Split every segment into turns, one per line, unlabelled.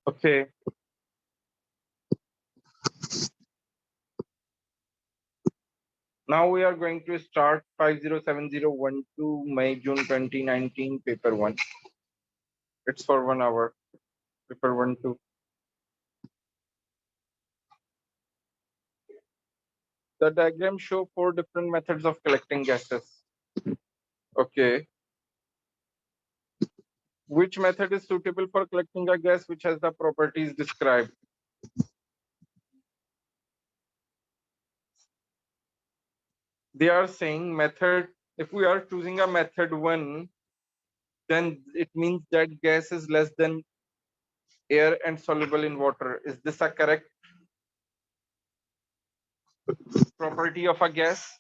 Okay. Now we are going to start 507012 May June 2019 paper 1. It's for 1 hour. Paper 1 2. The diagram show 4 different methods of collecting gases. Okay. Which method is suitable for collecting a gas which has the properties described? They are saying method, if we are choosing a method 1, then it means that gas is less than air and soluble in water. Is this a correct property of a gas?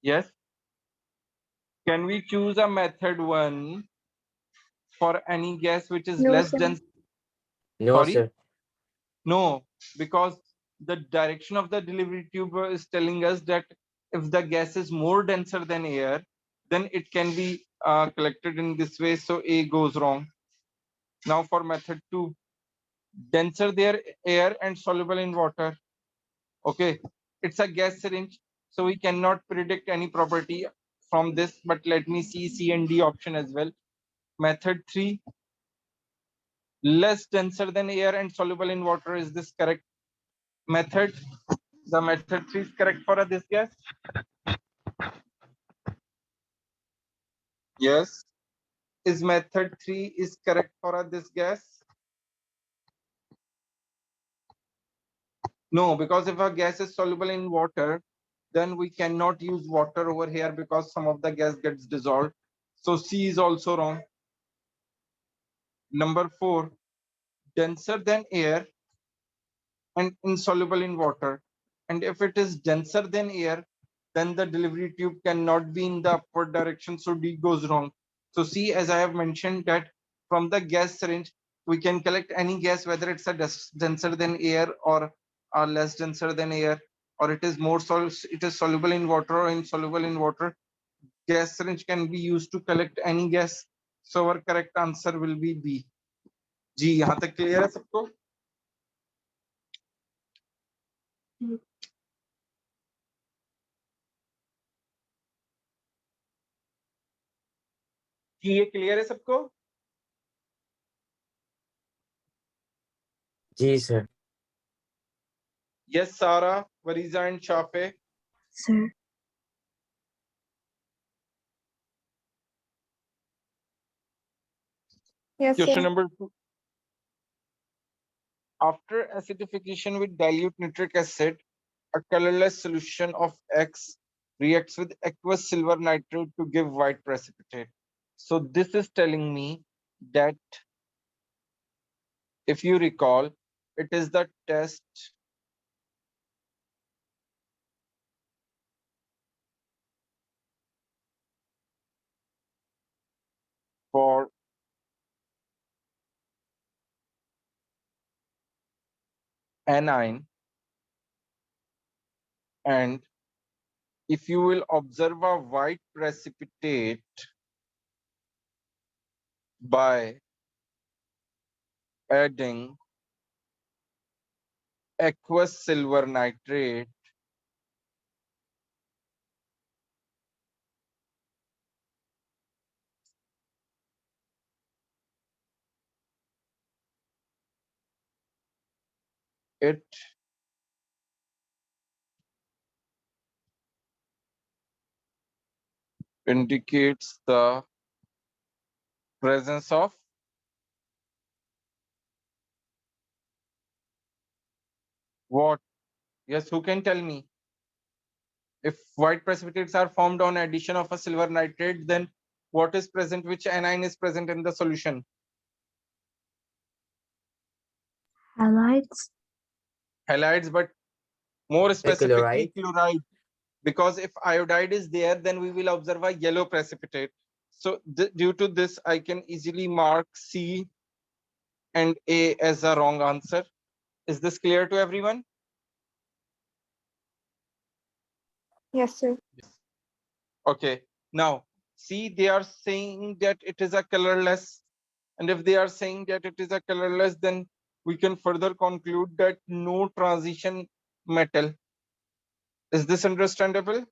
Yes. Can we choose a method 1 for any gas which is
No,
less
sir.
than?
No,
Sorry?
sir.
No, because the direction of the delivery tube is telling us that if the gas is more denser than air, then it can be collected in this way. So A goes wrong. Now for method 2, denser their air and soluble in water. Okay, it's a gas syringe, so we cannot predict any property from this, but let me see C and D option as well. Method 3, less denser than air and soluble in water. Is this correct method? The method 3 is correct for this gas? Yes. Is method 3 is correct for this gas? No, because if a gas is soluble in water, then we cannot use water over here because some of the gas gets dissolved. So C is also wrong. Number 4, denser than air and insoluble in water. And if it is denser than air, then the delivery tube cannot be in the upward direction. So D goes wrong. So C, as I have mentioned, that from the gas syringe, we can collect any gas, whether it's a denser than air or less denser than air, or it is it is soluble in water or insoluble in water. Gas syringe can be used to collect any gas. So our correct answer will be B. जी यहाँ तक clear है सबको? जी ये clear है सबको?
जी, sir.
Yes, Sarah, Variza, and Shafe.
Sir. Yes,
Question
sir.
number 2. After acidification with dilute nitric acid, a colorless solution of X reacts with aqueous silver nitrate to give white precipitate. So this is telling me that, if you recall, it is the test for anion, and if you will observe a white precipitate by adding aqueous silver nitrate, it indicates the presence of what? Yes, who can tell me? If white precipitates are formed on addition of a silver nitrate, then what is present, which anion is present in the solution?
Halides.
Halides, but more specifically
Chloride.
chloride. Because if iodide is there, then we will observe a yellow precipitate. So due to this, I can easily mark C and A as a wrong answer. Is this clear to everyone?
Yes, sir.
Okay. Now, see, they are saying that it is a colorless. And if they are saying that it is a colorless, then we can further conclude that no transition metal. Is this understandable?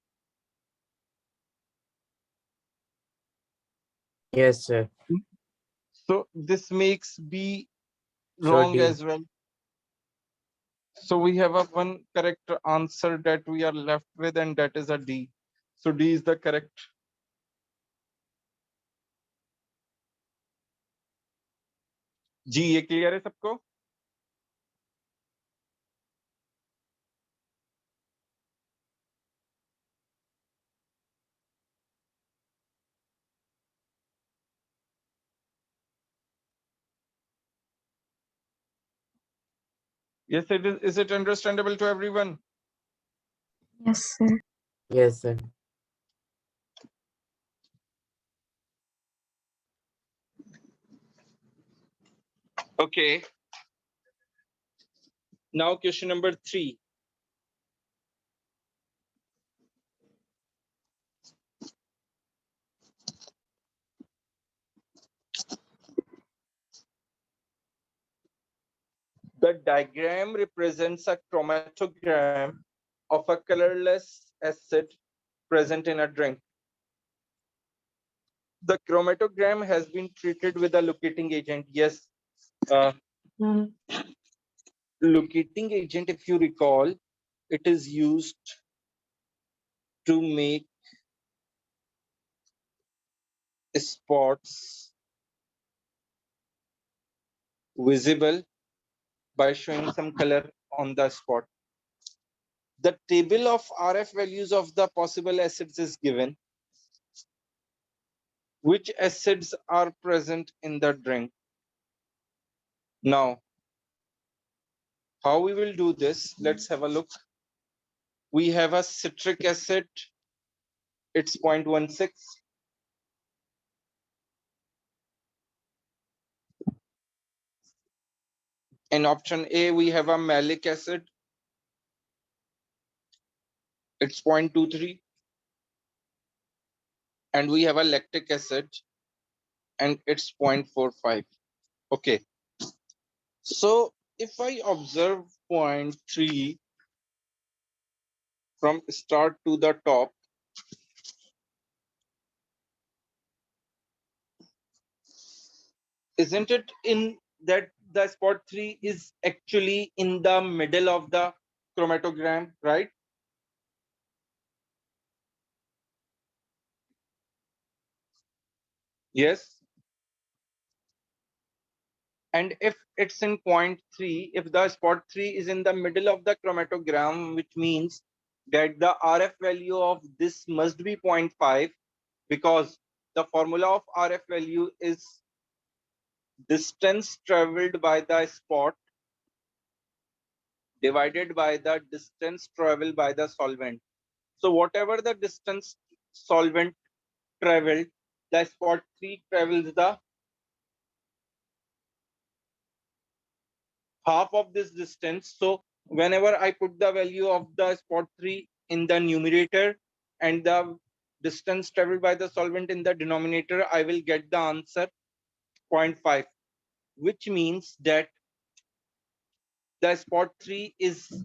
Yes, sir.
So this makes B
So
wrong
D.
as well. So we have a one correct answer that we are left with, and that is a D. So D is the correct. जी ये clear है सबको? Yes, it is. Is it understandable to everyone?
Yes, sir.
Yes, sir.
Okay. Now question number 3. The diagram represents a chromatogram of a colorless acid present in a drink. The chromatogram has been treated with a locating agent. Yes. Uh, Locating agent, if you recall, it is used to make spots visible by showing some color on the spot. The table of RF values of the possible acids is given. Which acids are present in the drink? Now, how we will do this? Let's have a look. We have a citric acid, it's 0.16. In option A, we have a malic acid, it's 0.23. And we have a lactic acid, and it's 0.45. Okay. So if I observe 0.3 from start to the top, isn't it in that the spot 3 is actually in the middle of the chromatogram, right? Yes. And if it's in 0.3, if the spot 3 is in the middle of the chromatogram, which means that the RF value of this must be 0.5, because the formula of RF value is distance traveled by the spot divided by the distance traveled by the solvent. So whatever the distance solvent traveled, the spot 3 travels the half of this distance. So whenever I put the value of the spot 3 in the numerator and the distance traveled by the solvent in the denominator, I will get the answer 0.5, which means that the spot 3 is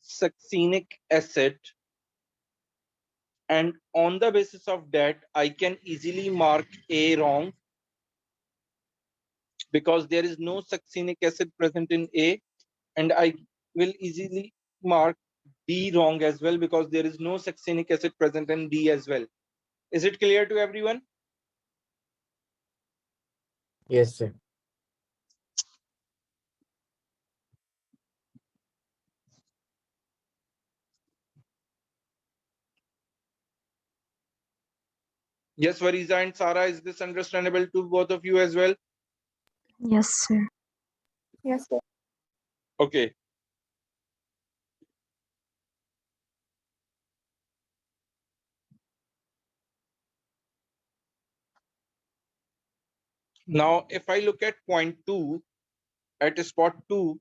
succinic acid, and on the basis of that I can easily mark A wrong because there is no succinic acid present in A, and I will easily mark D wrong as well because there is no succinic acid present in D as well. Is it clear to everyone?
Yes, sir.
Yes, Variza and Sara, is this understandable to both of you as well?
Yes, sir.
Yes, sir.
Okay. Now, if I look at point 2, at spot 2,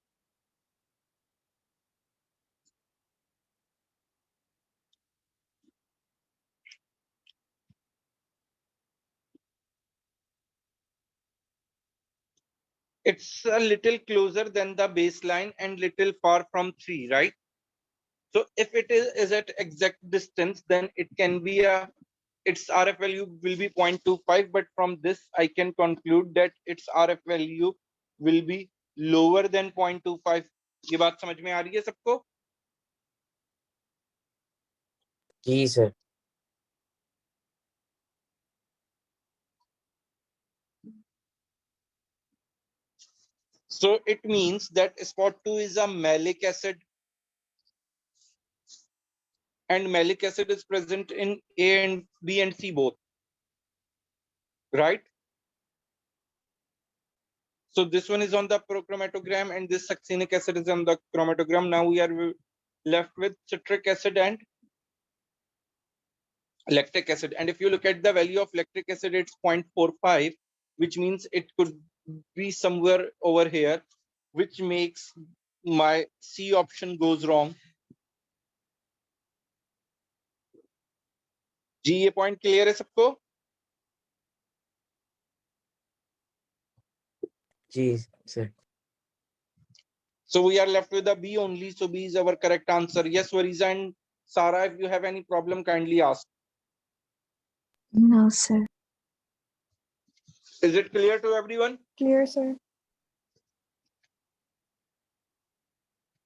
It's a little closer than the baseline and little far from 3, right? So if it is at exact distance, then it can be its RF value will be 0.25, but from this I can conclude that its RF value will be lower than 0.25. ये बात समझ में आ रही है सबको?
जी sir.
So it means that spot 2 is a malic acid, and malic acid is present in A and B and C both, right? So this one is on the chromatogram and this succinic acid is on the chromatogram. Now we are left with citric acid and lactic acid. And if you look at the value of lactic acid, it's 0.45, which means it could be somewhere over here, which makes my C option goes wrong. जी ये point clear है सबको?
जी sir.
So we are left with the B only. So B is our correct answer. Yes, Variza and Sarah, if you have any problem, kindly ask.
No, sir.
Is it clear to everyone?
Clear, sir.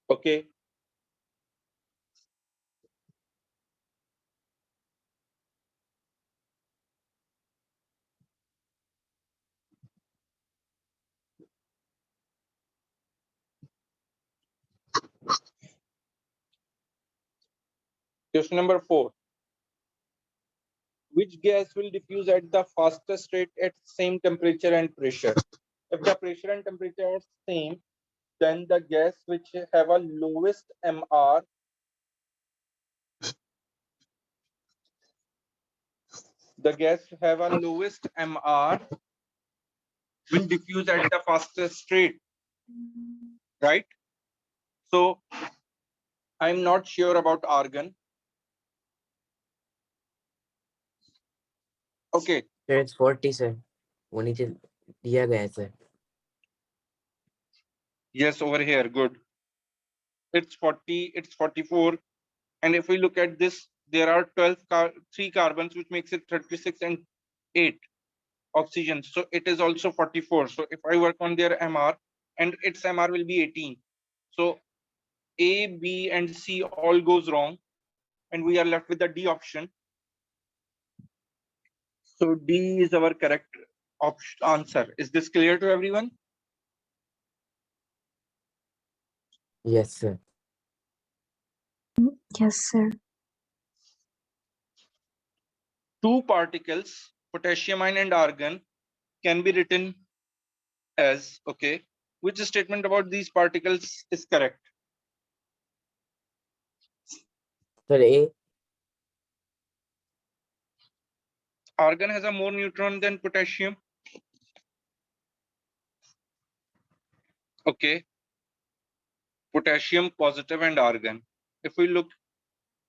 Okay. Question number 4. Which gas will diffuse at the fastest rate at same temperature and pressure? If the pressure and temperature are same, then the gas which have a lowest MR, the gas have a lowest MR will diffuse at the fastest rate, right? So I'm not sure about argon. Okay.
Sir, it's 40 sir. वो नीचे दिया गया है sir.
Yes, over here. Good. It's 40, it's 44. And if we look at this, there are 3 carbons, which makes it 36 and 8 oxygen. So it is also 44. So if I work on their MR, and its MR will be 18. So A, B, and C all goes wrong. And we are left with the D option. So D is our correct answer. Is this clear to everyone?
Yes sir.
Yes, sir.
Two particles, potassium ion and argon, can be written as, okay, which statement about these particles is correct?
Sir, A.
Argon has a more neutron than potassium. Okay. Potassium positive and argon. If we look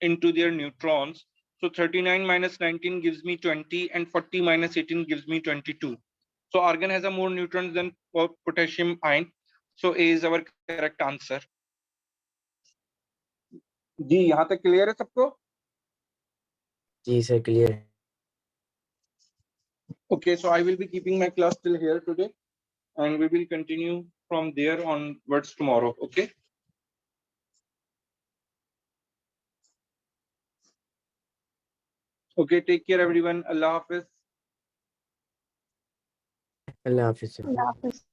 into their neutrons, so 39 minus 19 gives me 20 and 40 minus 18 gives me 22. So argon has a more neutrons than potassium ion. So A is our correct answer. जी यहाँ तक clear है सबको?
जी sir, clear.
Okay, so I will be keeping my class till here today, and we will continue from there onwards tomorrow. Okay. Okay, take care everyone. Allah Hafiz.
Allah Hafiz sir.
Allah Hafiz.